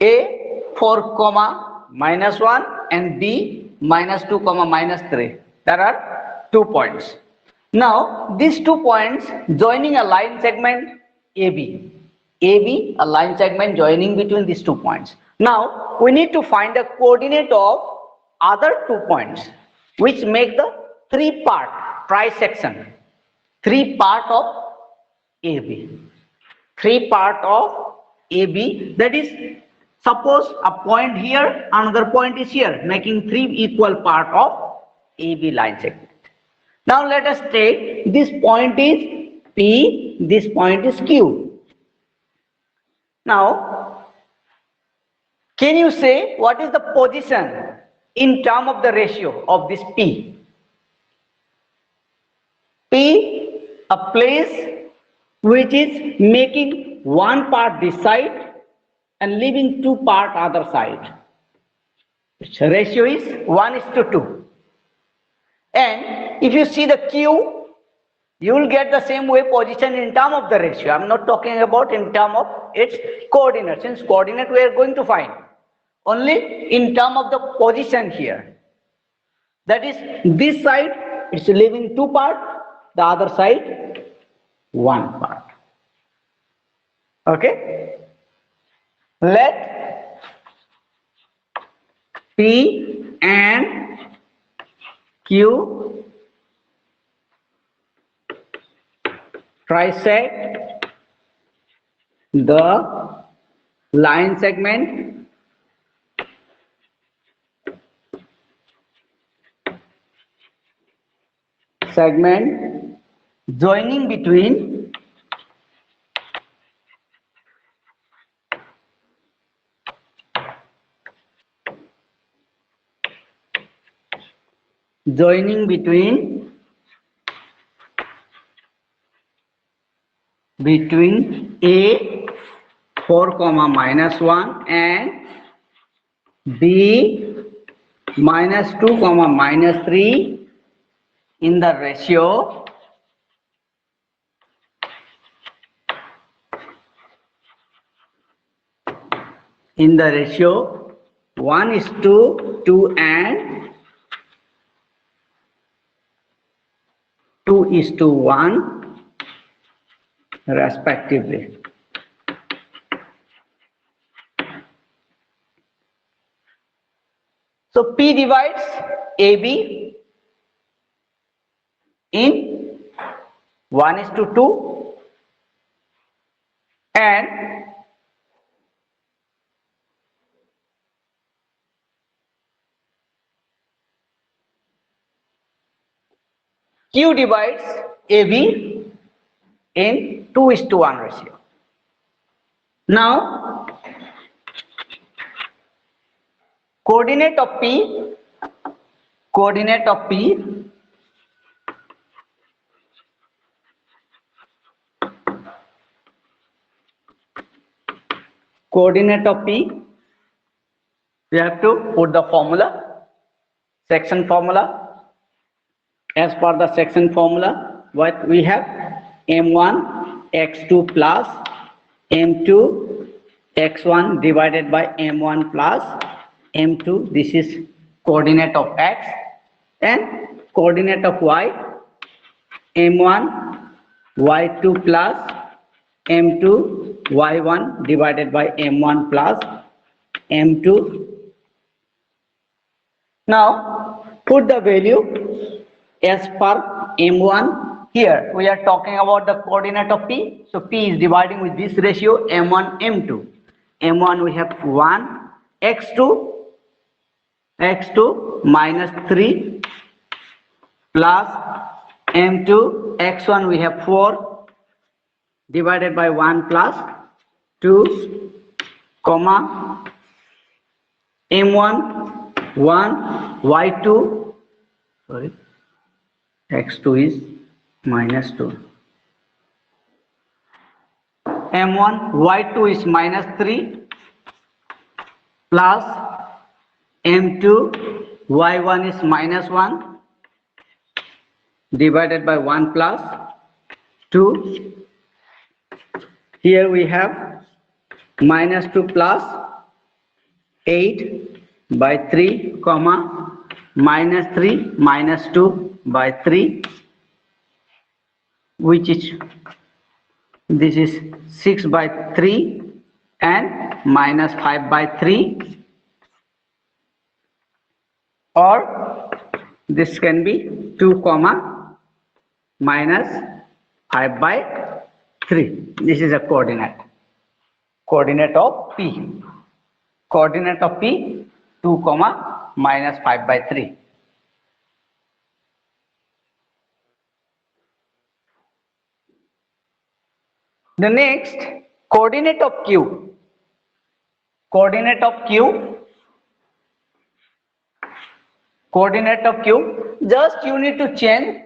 A 4 comma minus 1 and B minus 2 comma minus 3. There are 2 points. Now these 2 points joining a line segment AB. AB, a line segment joining between these 2 points. Now we need to find the coordinate of other 2 points which make the 3-part trisection. 3-part of AB. 3-part of AB, that is, suppose a point here, another point is here, making 3 equal part of AB line segment. Now let us take this point is P, this point is Q. Now, can you say what is the position in term of the ratio of this P? P, a place which is making 1 part this side and leaving 2 part other side. Its ratio is 1:2. And if you see the Q, you will get the same way position in term of the ratio. I am not talking about in term of its coordinate. Since coordinate we are going to find only in term of the position here. That is, this side it's leaving 2 part, the other side 1 part. Okay. Let P and Q trisect the line segment joining between A 4 comma minus 1 and B minus 2 comma minus 3 in the ratio in the ratio 1:2 and 2:1 respectively. So P divides AB in 1:2 and Q divides AB in 2:1 ratio. Now coordinate of P coordinate of P we have to put the formula, section formula. As per the section formula, what we have, m1 x2 plus m2 x1 divided by m1 plus m2. This is coordinate of x, and coordinate of y, m1 y2 plus m2 y1 divided by m1 plus m2. Now put the value as per m1. Here we are talking about the coordinate of P, so P is dividing with this ratio m1 m2. m1 we have 1, x2 minus 3 plus m2 x1 we have 4 divided by 1 plus 2 comma m1 1 y2 sorry x2 is minus 2, m1 y2 is minus 3 plus m2 y1 is minus 1 divided by 1 plus 2. Here we have minus 2 plus 8 by 3 comma minus 3 minus 2 by 3, which is this is 6 by 3 and minus 5 by 3, or this can be 2 comma minus 5 by 3. This is a coordinate of P. Coordinate of P 2 comma minus 5 by 3. The next, coordinate of Q. Coordinate of Q. Coordinate of Q. Just you need to change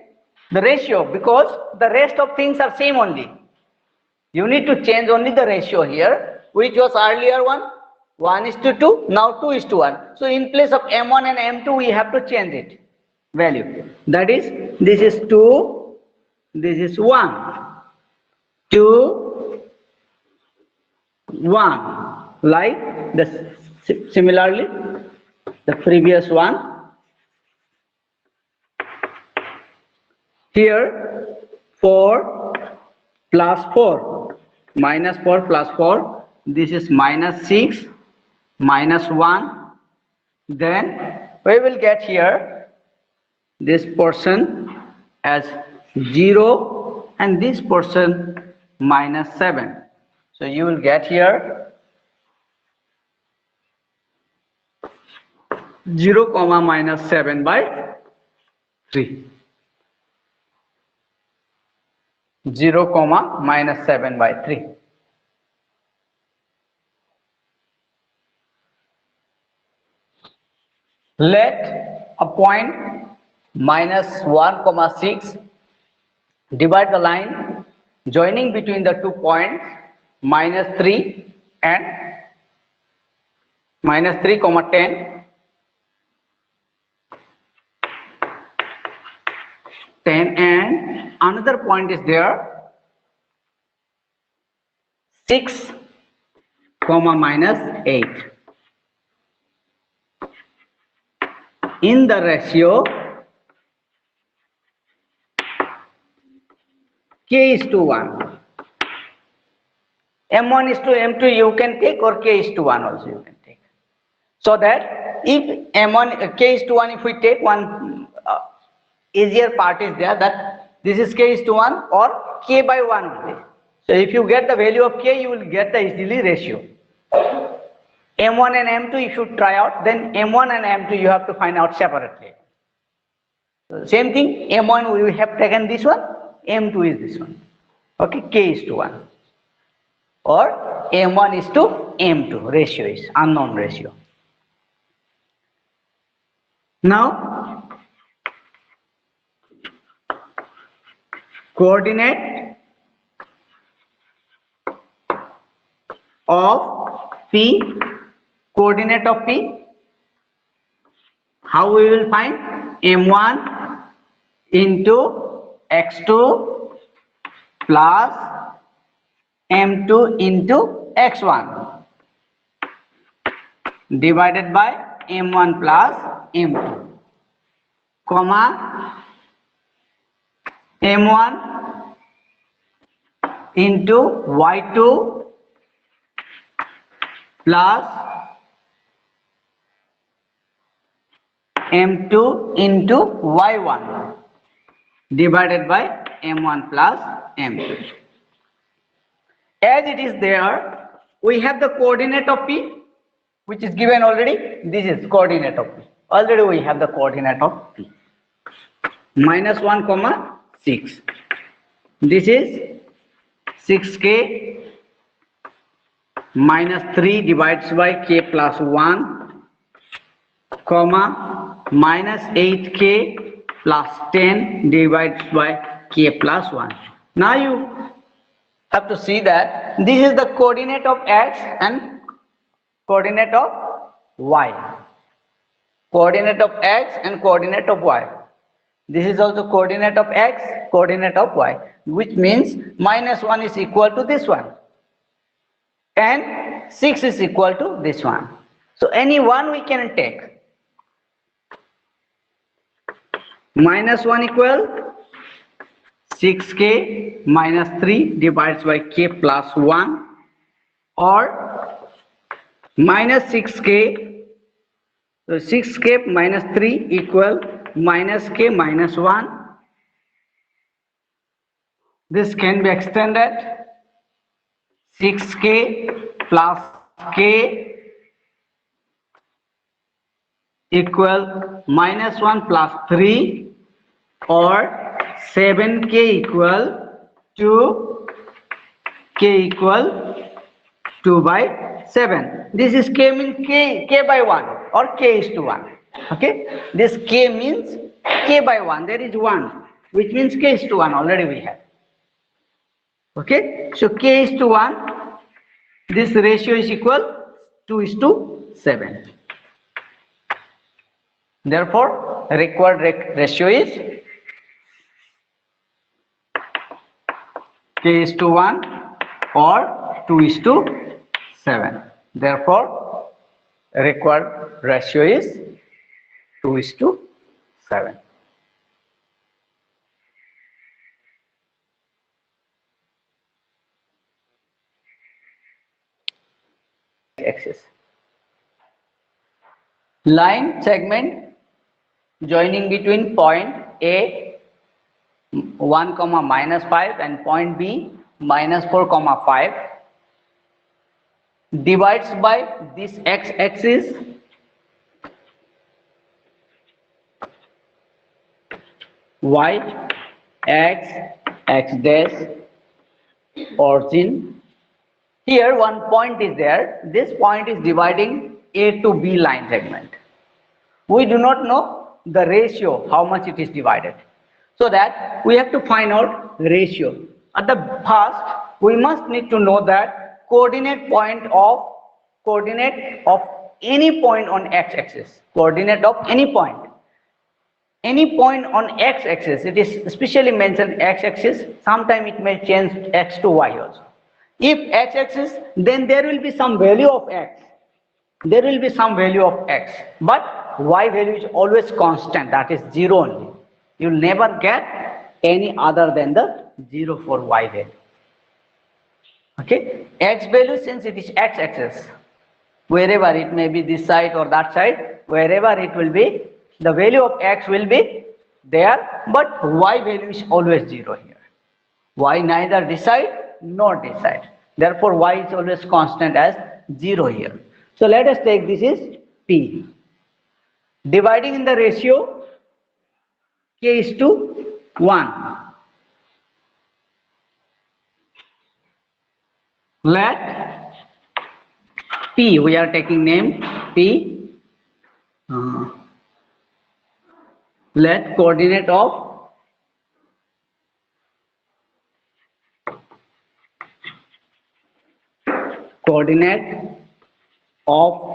the ratio because the rest of things are same only. You need to change only the ratio here, which was earlier 1:2, now 2:1. So in place of M1 and M2, we have to change it value. That is, this is 2, this is 1, 2, 1. Like the similarly the previous one. Here 4 plus 4 minus 4 plus 4, this is minus 6 minus 1. Then we will get here this portion as 0 and this portion minus 7. So you will get here 0 comma minus 7 by 3. 0 comma minus 7 by 3. Let a point minus 1 comma 6 divide the line joining between the 2 points minus 3 and minus 3 comma 10. 10 and another point is there 6 comma minus 8. In the ratio K is to 1. M1 is to M2 you can take, or K is to 1 also you can take. So that if M1 K is to 1, if we take one easier part is there, that this is K is to 1 or K by 1 only. So if you get the value of K, you will get the easily ratio. M1 and M2 you should try out, then M1 and M2 you have to find out separately. So same thing, M1 we have taken this one, M2 is this one. Okay, K is to 1 or M1 is to M2, ratio is unknown ratio. Now coordinate of P, coordinate of P, how we will find? M1 into x2 plus M2 into x1 divided by M1 plus M2, comma M1 into y2 plus M2 into y1 divided by M1 plus M2. As it is there, we have the coordinate of P, which is given already. This is coordinate of P. Already we have the coordinate of P. Minus 1 comma 6. This is 6K minus 3 divides by K plus 1, comma minus 8K plus 10 divides by K plus 1. Now you have to see that this is the coordinate of X and coordinate of Y. Coordinate of X and coordinate of Y. This is also coordinate of X, coordinate of Y, which means minus 1 is equal to this one and 6 is equal to this one. So any one we can take. -1 equal 6k minus 3 divided by k plus 1, or minus 6k, so 6k minus 3 equal minus k minus 1. This can be extended. 6k plus k equal minus 1 plus 3, or 7k equal 2, k equal 2 by 7. This is k means k by 1 or k is to 1. Okay, this k means k by 1. There is 1, which means k is to 1 already we have. Okay, so k is to 1. This ratio is equal 2 is to 7. Therefore, required ratio is k is to 1 or 2 is to 7. Therefore, required ratio is 2 is to 7. Axis. Line segment joining between point A 1 comma minus 5 and point B minus 4 comma 5 divides by this x-axis y, x dash, origin. Here one point is there. This point is dividing A to B line segment. We do not know the ratio, how much it is divided. So that we have to find out ratio. At the first, we must need to know that coordinate of any point on x-axis. Coordinate of any point. Any point on x-axis, it is especially mentioned x-axis. Sometimes it may change x to y also. If x-axis, then there will be some value of x. There will be some value of x, but y value is always constant, that is 0 only. You will never get any other than the 0 for y value. Okay, x value, since it is x-axis, wherever it may be this side or that side, wherever it will be, the value of x will be there, but y value is always 0 here. Y neither this side nor this side. Therefore, y is always constant as 0 here. So let us take this is P. Dividing in the ratio k is to 1. Let P, we are taking name P. Let coordinate of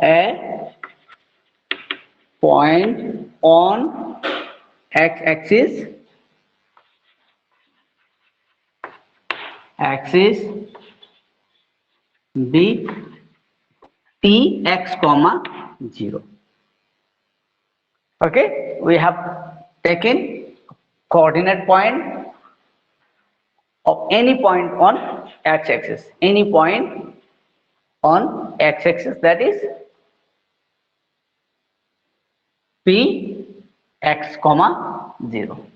a point on x-axis be t x comma 0. Okay, we have taken coordinate point of any point on x-axis. Any point on x-axis, that is p x comma 0.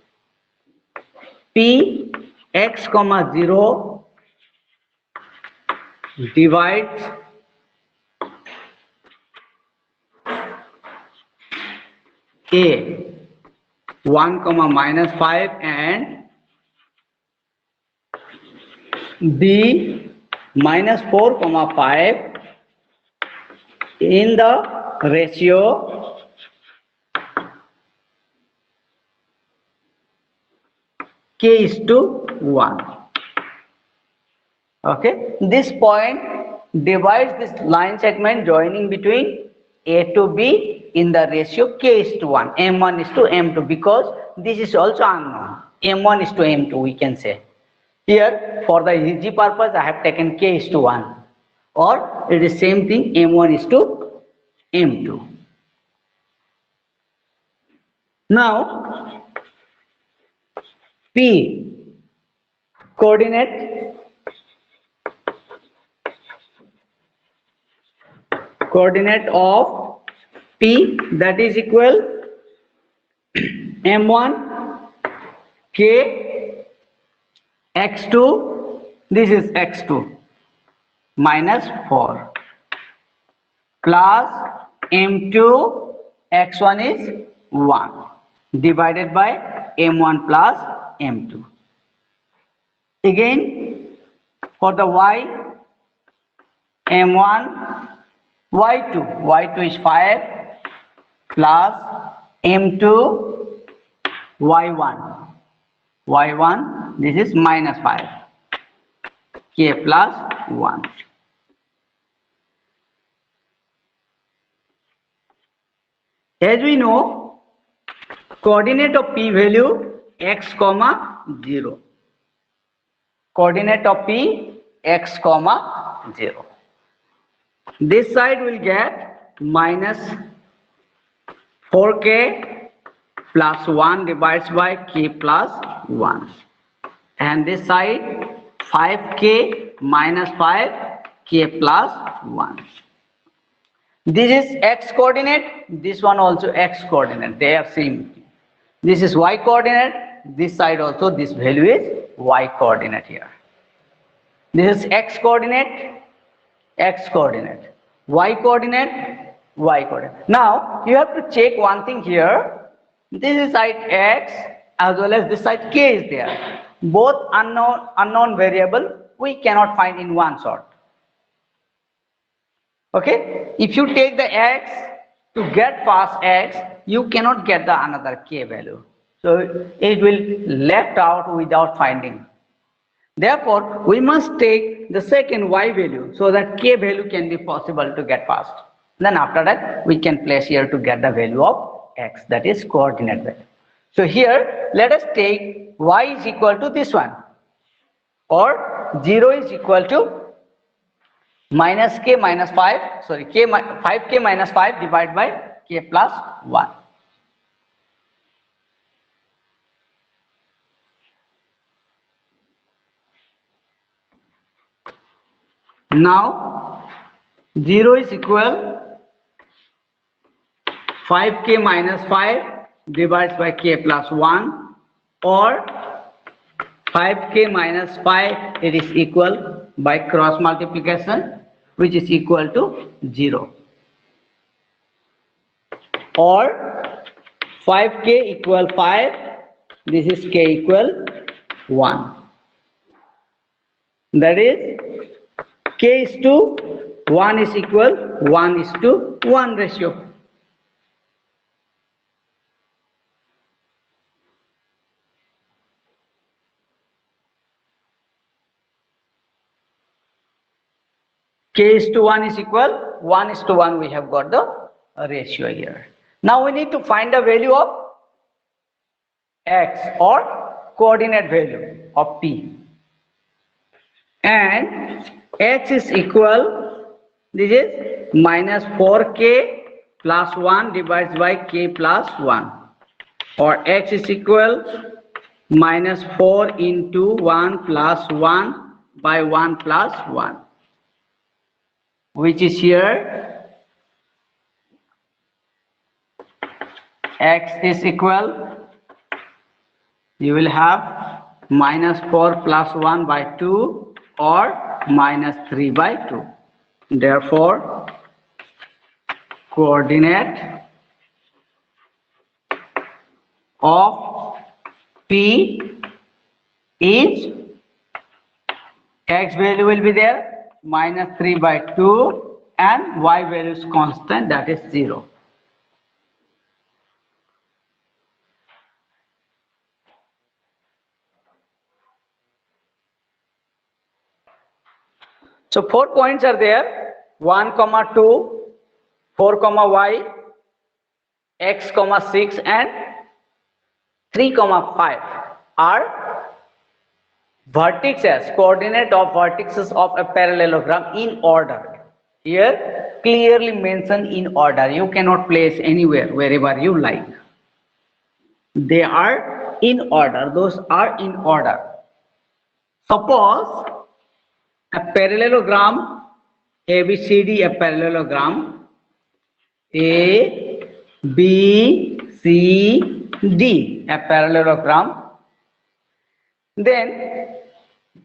P x comma 0 divides A 1 comma minus 5 and B minus 4 comma 5 in the ratio k is to 1. Okay, this point divides this line segment joining between A to B in the ratio k is to 1, m1 is to m2, because this is also unknown. m1 is to m2 we can say. Here for the easy purpose I have taken k is to 1, or it is same thing, m1 is to m2. Now P coordinate of P, that is equal m1 k x2, this is x2 minus 4 plus m2 x1 is 1 divided by m1 plus m2. Again for the y, m1 y2 is 5 plus m2 y1 this is minus 5 k plus 1. As we know, coordinate of P value x comma 0. Coordinate of P x comma 0. This side will get minus 4k plus 1 divided by k plus 1. And this side 5k minus 5 k plus 1. This is x coordinate, this one also x coordinate, they are same. This is y coordinate, this side also this value is y coordinate here. This is x coordinate, y coordinate, y coordinate. Now you have to check one thing here. This is side x as well as this side k is there. Both unknown variable we cannot find in one shot. Okay, if you take the x to get past x, you cannot get the another k value. So it will left out without finding. Therefore, we must take the second y value so that k value can be possible to get past. Then after that, we can place here to get the value of x, that is coordinate value. So here, let us take y is equal to this one, or 0 is equal to minus k minus 5, sorry, 5k minus 5 divided by k plus 1. Now 0 is equal 5k minus 5 divided by k plus 1, or 5k minus 5, it is equal by cross multiplication, which is equal to 0, or 5k equal 5, this is k equal 1. That is k is to 1 is equal 1 is to 1 ratio. K is to 1 is equal 1 is to 1, we have got the ratio here. Now we need to find the value of x, or coordinate value of P. And x is equal, this is minus 4k plus 1 divided by k plus 1, or x is equal minus 4 into 1 plus 1 by 1 plus 1, which is here x is equal, you will have minus 4 plus 1 by 2 or minus 3 by 2. Therefore, coordinate of P is x value will be there minus 3 by 2 and y value is constant, that is 0. So 4 points are there, 1, 2, 4, y, x, 6 and 3, 5 are vertices, coordinate of vertices of a parallelogram in order. Here clearly mentioned in order. You cannot place anywhere, wherever you like. They are in order. Those are in order. Suppose a parallelogram ABCD, a parallelogram A B C D, a parallelogram. Then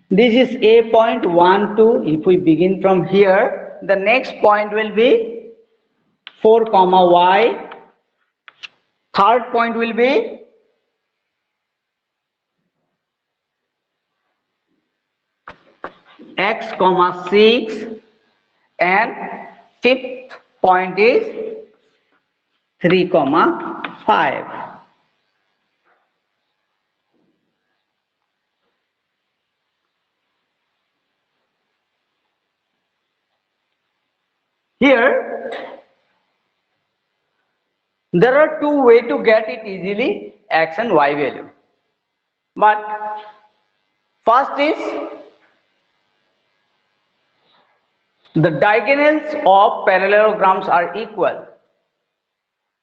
this is A point 1 2. If we begin from here, the next point will be 4 comma y. Third point will be x comma 6, and fifth point is 3 comma 5. Here there are two ways to get it easily, x and y value. But first is the diagonals of parallelograms are equal.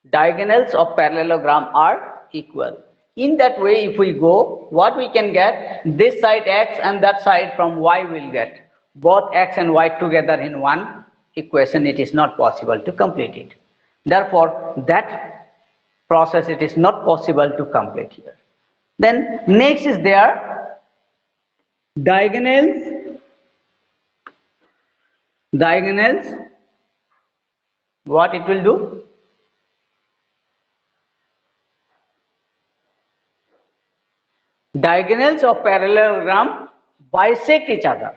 Diagonals of parallelogram are equal. In that way, if we go, what we can get, this side x and that side from y will get. Both x and y together in one equation, it is not possible to complete it. Therefore, that process, it is not possible to complete here. Then next is there diagonals. Diagonals, what it will do? Diagonals of parallelogram bisect each other.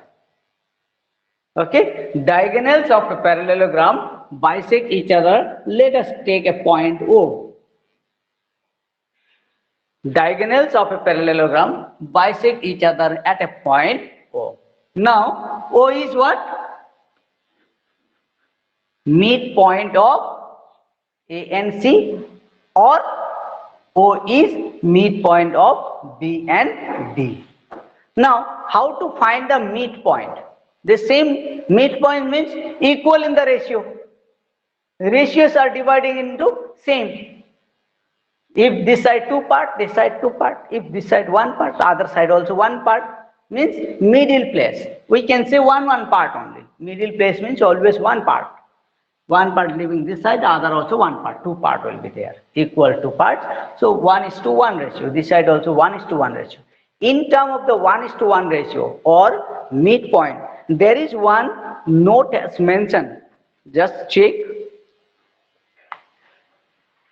Okay, diagonals of a parallelogram bisect each other. Let us take a point O. Diagonals of a parallelogram bisect each other at a point O. Now, O is what? Midpoint of A and C, or O is midpoint of B and D. Now, how to find the midpoint? The same midpoint means equal in the ratio. Ratios are dividing into same. If this side 2 part, this side 2 part. If this side 1 part, the other side also 1 part. Means middle place. We can say one part only. Middle place means always 1 part. 1 part leaving this side, the other also 1 part. 2 part will be there. Equal 2 parts. So 1:1 ratio. This side also 1:1 ratio. In term of the 1:1 ratio or midpoint, there is one note as mentioned. Just check.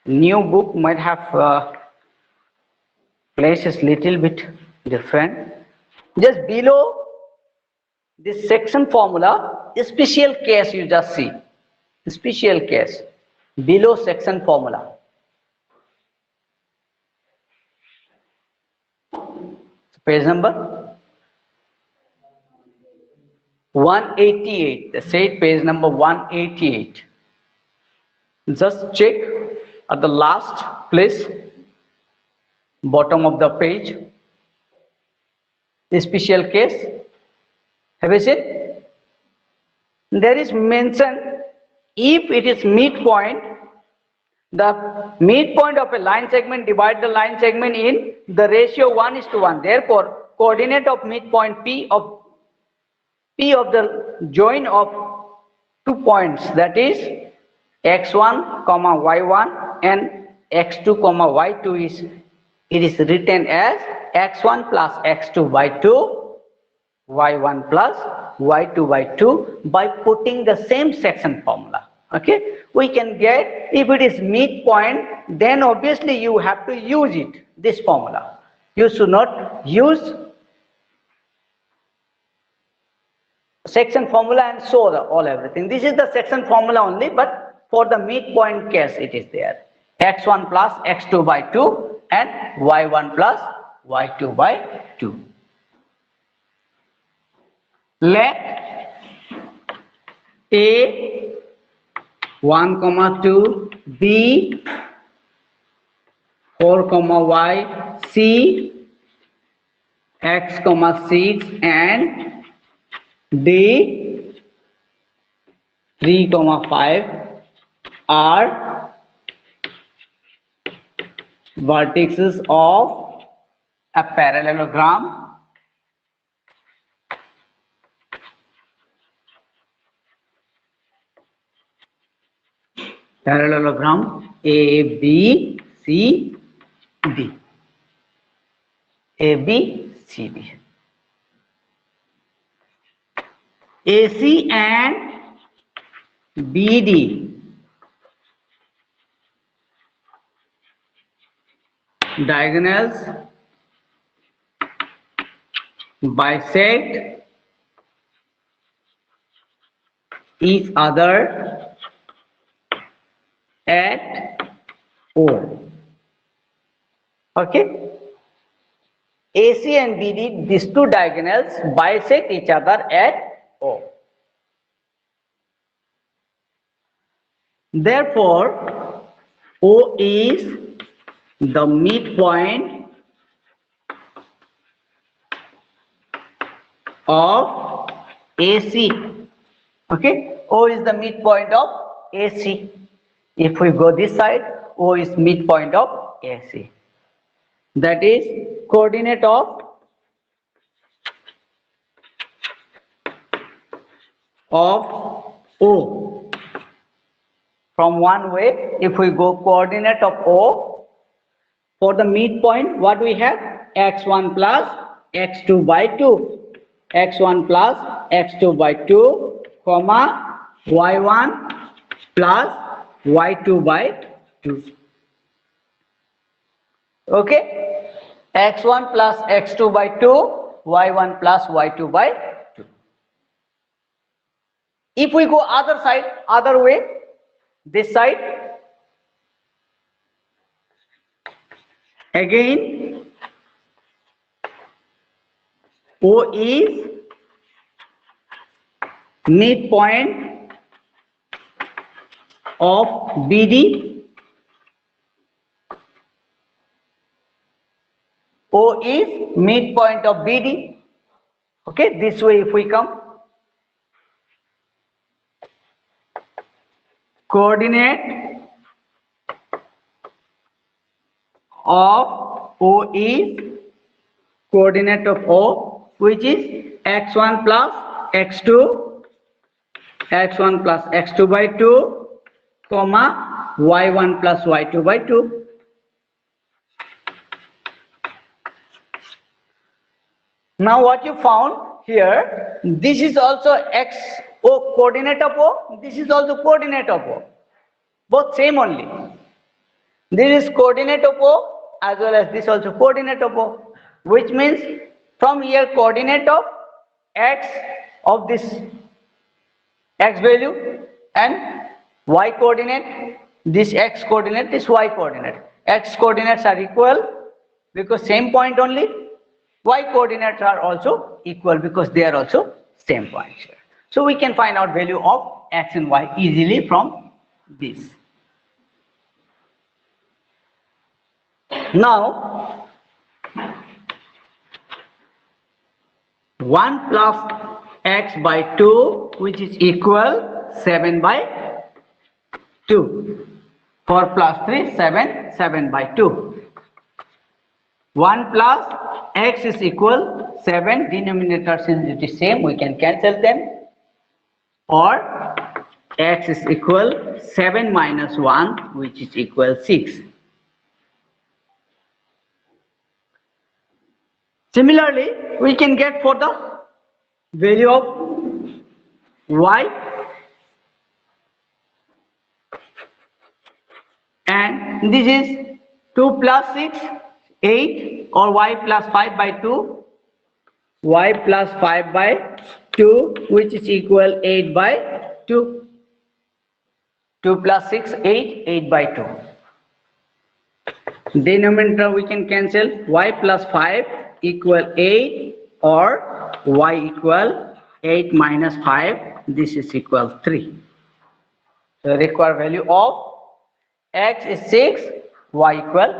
New book might have places little bit different. Just below this section formula, a special case you just see. Special case below section formula. Page number 188. The said page number 188. Just check at the last place, bottom of the page. A special case. Have you seen? There is mention, if it is midpoint, the midpoint of a line segment divide the line segment in the ratio 1:1. Therefore, coordinate of midpoint P of the join of 2 points, that is x1 comma y1 and x2 comma y2 is, it is written as x1 plus x2 by 2, y1 plus y2 by 2 by putting the same section formula. Okay, we can get, if it is midpoint, then obviously you have to use it, this formula. You should not use section formula and show all everything. This is the section formula only, but for the midpoint case it is there. x1 plus x2 by 2 and y1 plus y2 by 2. Let A 1 comma 2, B 4 comma y, C x comma 6 and D 3, 5 are vertices of a parallelogram A, B, C, D. A, B, C, D. AC and BD diagonals bisect each other at O. Okay. AC and BD, these two diagonals bisect each other at O. Therefore, O is the midpoint of AC. Okay, O is the midpoint of AC. If we go this side, O is midpoint of AC. That is coordinate of O. From one way, if we go coordinate of O, for the midpoint, what we have? X1 plus x2 by 2. X1 plus x2 by 2, comma, y1 plus y2 by 2. Okay? X1 plus x2 by 2, y1 plus y2 by 2. If we go other side, other way, this side, again, O is midpoint of BD. O is midpoint of BD. Okay, this way if we come, coordinate of O is coordinate of O, which is x1 plus x2, x1 plus x2 by 2, comma, y1 plus y2 by 2. Now what you found here, this is also x O coordinate of O, this is also coordinate of O, both same only. This is coordinate of O as well as this also coordinate of O, which means from here coordinate of x of this x value and y coordinate, this x coordinate, this y coordinate. X coordinates are equal because same point only. Y coordinates are also equal because they are also same points here. So we can find out value of x and y easily from this. Now 1 plus x by 2, which is equal 7 by 2. 4 plus 3, 7, 7 by 2. 1 plus x is equal 7, denominator since it is same, we can cancel them. Or x is equal 7 minus 1, which is equal 6. Similarly, we can get for the value of y, and this is 2 plus 6, 8, or y plus 5 by 2, y plus 5 by 2, which is equal 8 by 2. 2 plus 6, 8, 8 by 2. Denominator we can cancel, y plus 5 equal 8, or y equal 8 minus 5, this is equal 3. So required value of x is 6, y equal